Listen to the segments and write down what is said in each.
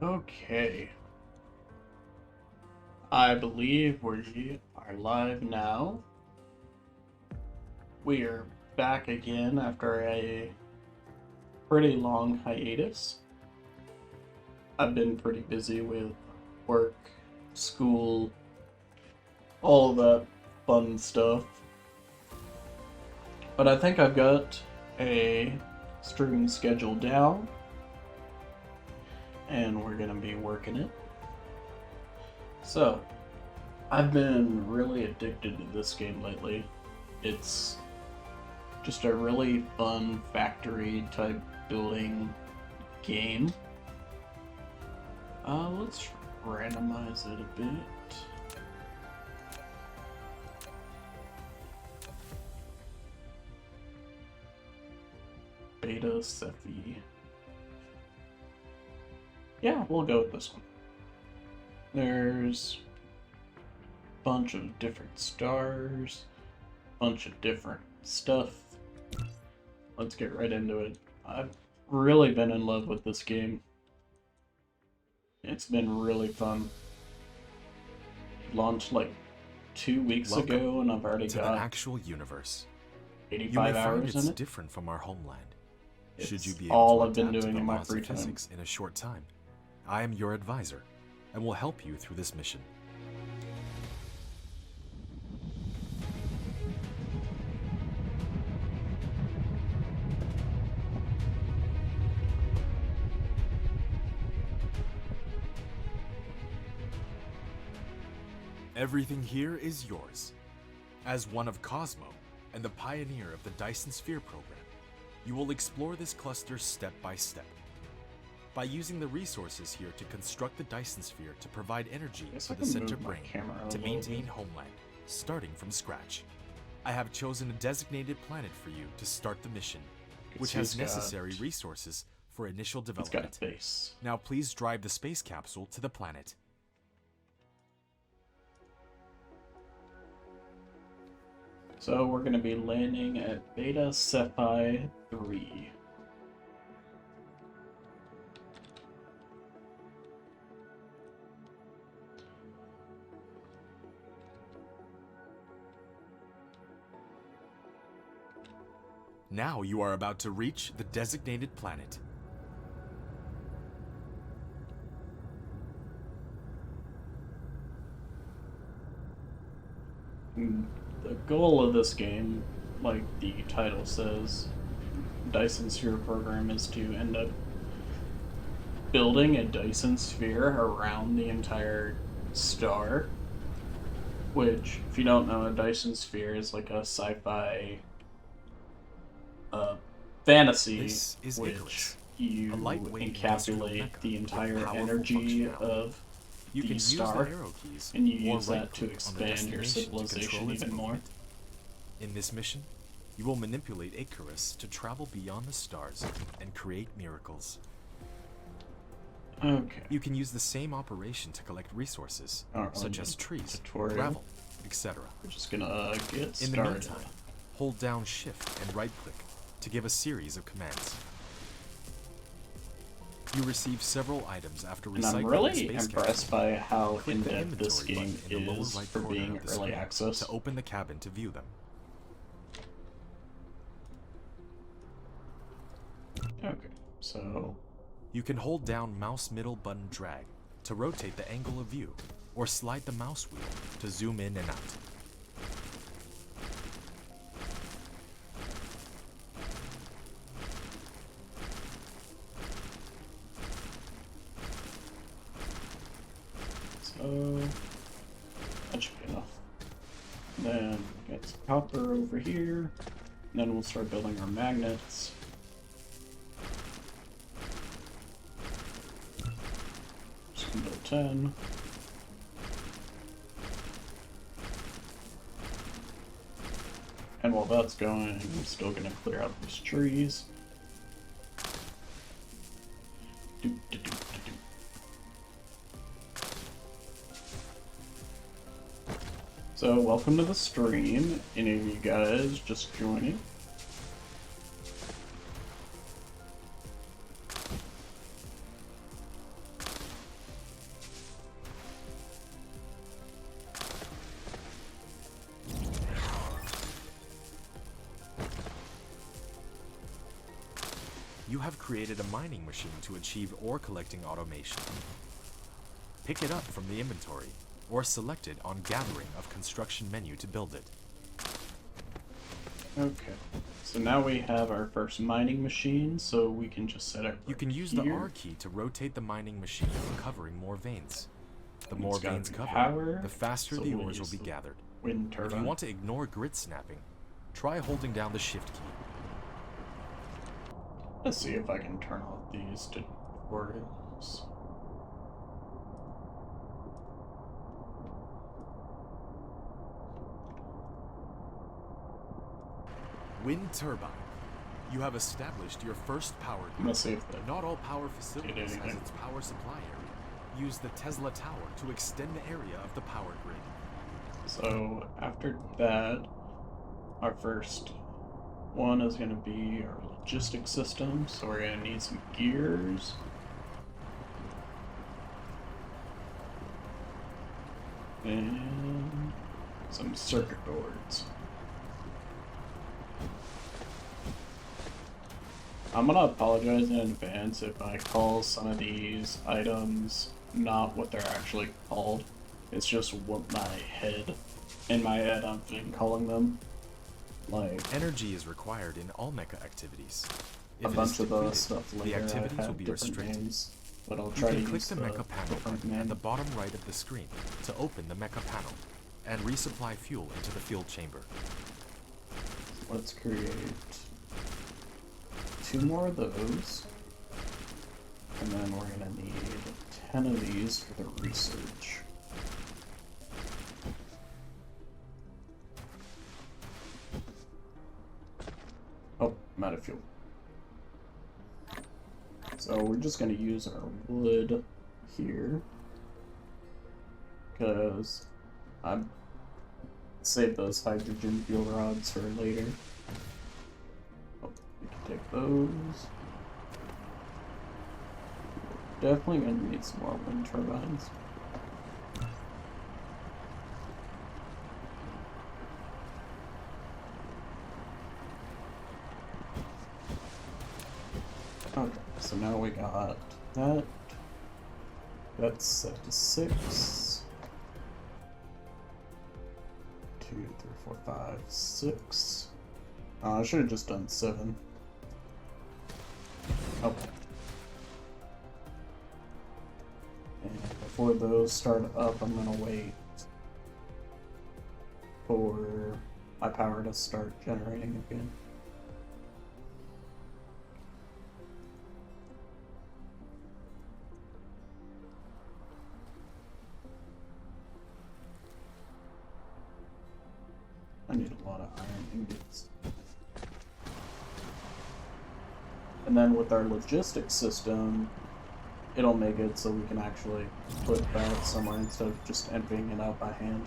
Okay, I believe we are live now. We are back again after a pretty long hiatus. I've been pretty busy with work, school, all of that fun stuff. But I think I've got a streaming schedule down, and we're going to be working it. So, I've been really addicted to this game lately. It's just a really fun factory type building game. Let's randomize it a bit. Beta Cephi. Yeah, we'll go with this one. There's a bunch of different stars, bunch of different stuff. Let's get right into it. I've really been in love with this game. It's been really fun. It launched like 2 weeks ago, and I've already to got the actual universe. 85 you may hours find it's in it. different from our homeland. It's Should you be able all to I've been adapt to doing the in my laws free of time. physics in a short time, I am your advisor, and will help you through this mission. Everything here is yours. As one of Cosmo and the pioneer of the Dyson Sphere program, you will explore this cluster step by step. By using the resources here to construct the Dyson Sphere to provide energy Guess to I the can center move my brain camera a to little maintain bit. homeland, starting from scratch. I have chosen a designated planet for you to start the mission, which has necessary resources for initial It's got development. a face. Now please drive the space capsule to the planet. So we're going to be landing at Beta Cephi 3. Now you are about to reach the designated planet. The goal of this game, like the title says, Dyson Sphere program, is to end up building a Dyson Sphere around the entire star. Which, if you don't know, a Dyson Sphere is like a sci-fi fantasy This is which Icarus, you a lightweight industrial encapsulate mecha the with entire powerful energy functionality. of You the can use star, the arrow keys and you or use that to right-click on the expand your destination to civilization control its even more. movement. In this mission, you will manipulate Icarus to travel beyond the stars and create miracles. Okay. You can use the same operation to collect resources, such as trees, tutorial. gravel, etc. We're just gonna get In the started. meantime, hold down Shift and right-click to give a series of commands. You receive several items after And recycling I'm the really space impressed capsule. by how Click the in-depth this inventory game button in the lower is right for corner being of the early screen access. to open the cabin to view them. Okay, so You can hold down mouse middle button drag to rotate the angle of view, or slide the mouse wheel to zoom in and out. So that should be enough. Then get some copper over here. And then we'll start building our magnets. Just gonna build 10. And while that's going, I'm still gonna clear out these trees. Do, do, do, do, do. So, welcome to the stream. Any of you guys just joining? you have created a mining machine to achieve ore collecting automation. Pick it up from the inventory, or select it on Gathering of Construction menu to build it. Okay, so now we have our first mining machine, so we can just set it You can use the R key to rotate the mining machine, covering more veins. The more veins covered, the faster the ores will be gathered. Wind turbine. If you want to ignore grid snapping, try holding down the shift key. Let's see if I can turn off these tutorials. Wind turbine. You have established your first power grid. Let's see if that. Not all power facilities has its power supply area. Use the Tesla Tower to extend the area of the power grid. So after that, our first one is going to be our logistics system. So we're going to need some gears. And some circuit boards. I'm gonna apologize in advance if I call some of these items not what they're actually called. It's just what in my head I've been calling them. Like, energy is required in all mecha activities. a bunch of the stuff later, the activities I have will be different restricted. names, but I'll try to click use the mecha panel button name. at the bottom right of the screen to open the mecha panel and resupply fuel into the fuel chamber. Let's create 2 more of those, and then we're gonna need 10 of these for the research. Oh, I'm out of fuel. So we're just gonna use our wood here, because I'm save those hydrogen fuel rods for later. Oh, we can take those. Definitely gonna need some more wind turbines. Okay, so now we got that. That's set to 6. 2, 3, 4, 5, 6. I should have just done 7. Okay. And before those start up, I'm gonna wait for my power to start generating again. I need a lot of iron ingots. And then with our logistics system, it'll make it so we can actually put that somewhere instead of just emptying it out by hand.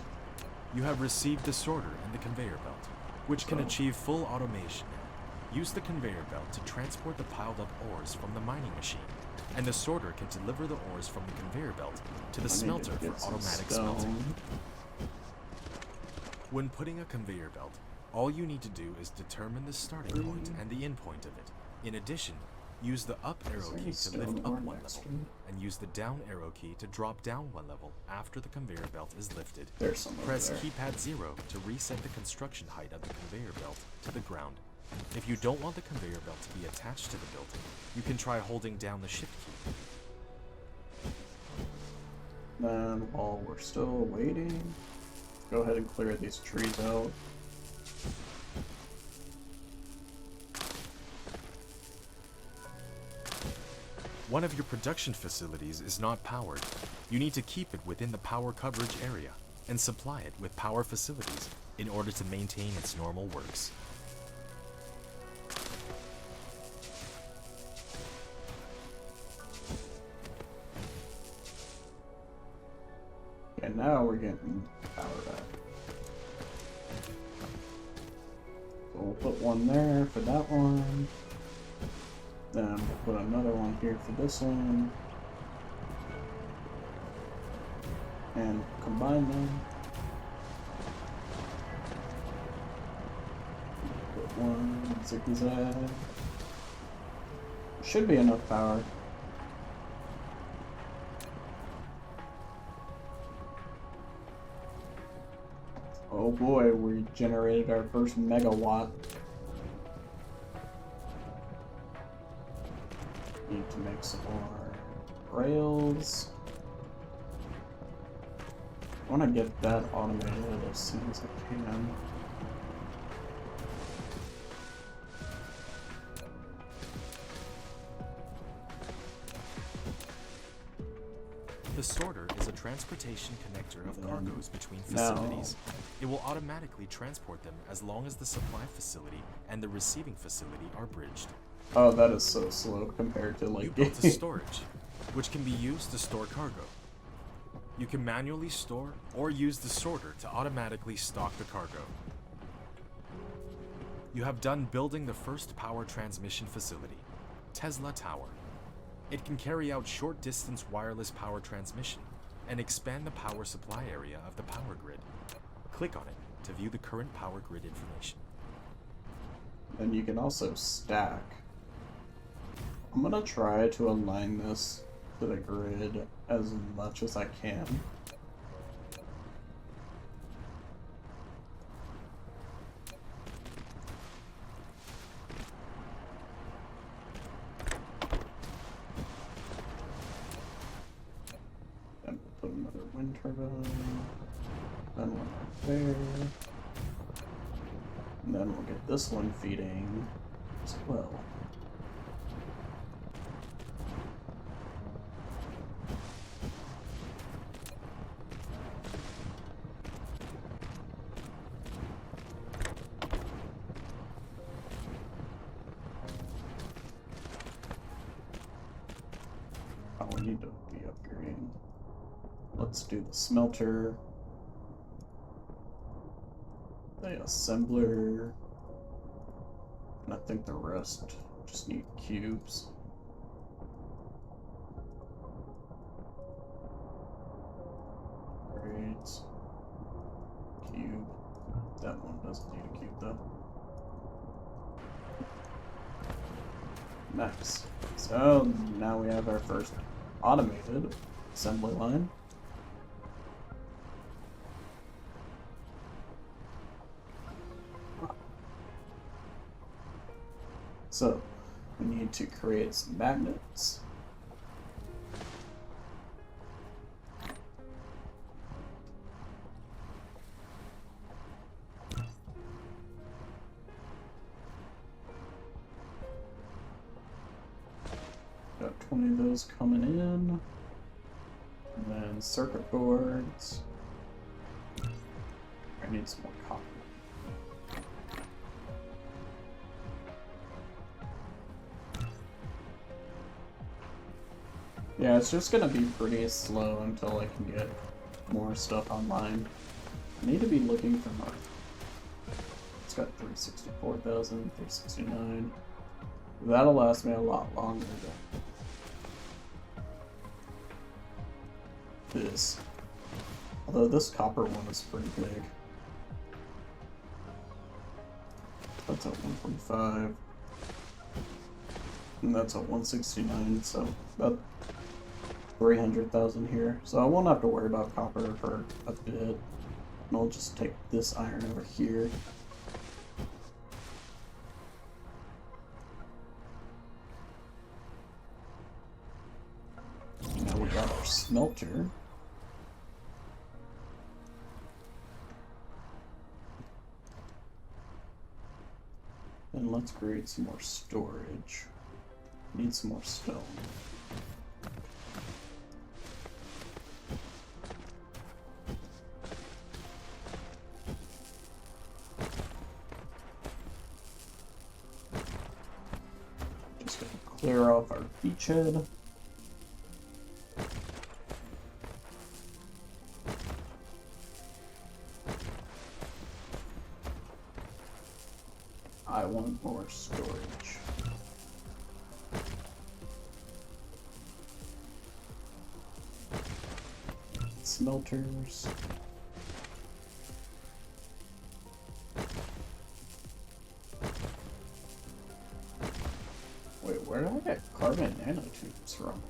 You have received the sorter and the conveyor belt, which can achieve full automation. Use the conveyor belt to transport the piled up ores from the mining machine, and the sorter can deliver the ores from the conveyor belt to the smelter for automatic smelting. When putting a conveyor belt, all you need to do is determine the starting point and the end point of it. In addition, use the up arrow key to lift up one level, and use the down arrow key to drop down one level after the conveyor belt is lifted. Press keypad 0 to reset the construction height of the conveyor belt to the ground. If you don't want the conveyor belt to be attached to the building, you can try holding down the shift key. Then, while we're still waiting, go ahead and clear these trees out. One of your production facilities is not powered. You need to keep it within the power coverage area and supply it with power facilities in order to maintain its normal works. And now we're getting power back. So we'll put one there for that one. Then we'll put another one here for this one. And combine them. Put one zigzag. Should be enough power. Oh boy, we generated our first megawatt. Need to make some more rails. I want to get that automated as soon as I can. The sorter is a transportation connector of cargoes between facilities. It will automatically transport them as long as the supply facility and the receiving facility are bridged. Oh, that is so slow compared to like. You built a storage, which can be used to store cargo. You can manually store or use the sorter to automatically stock the cargo. You have done building the first power transmission facility, Tesla Tower. It can carry out short-distance wireless power transmission and expand the power supply area of the power grid. Click on it to view the current power grid information. And you can also stack. I'm gonna try to align this to the grid as much as I can. Then we'll put another wind turbine. Then one right there. And then we'll get this one feeding as well. Oh, we need to be upgrading. Let's do the smelter. The assembler. And I think the rest just need cubes. Great. Cube. That one doesn't need a cube though. Nice. So now we have our first automated assembly line. So we need to create some magnets. Got 20 of those coming in. And then circuit boards. I need some more copper. Yeah, it's just gonna be pretty slow until I can get more stuff online. I need to be looking for more. It's got 364,000, 369. That'll last me a lot longer than this. Although this copper one is pretty big. That's at 145. And that's at 169, so about 300,000 here. So I won't have to worry about copper for a bit. And I'll just take this iron over here. Now we got our smelter. And let's create some more storage. Need some more stone. Just gonna clear off our beachhead. I want more storage. Smelters. Wait, where did I got carbon nanotubes from?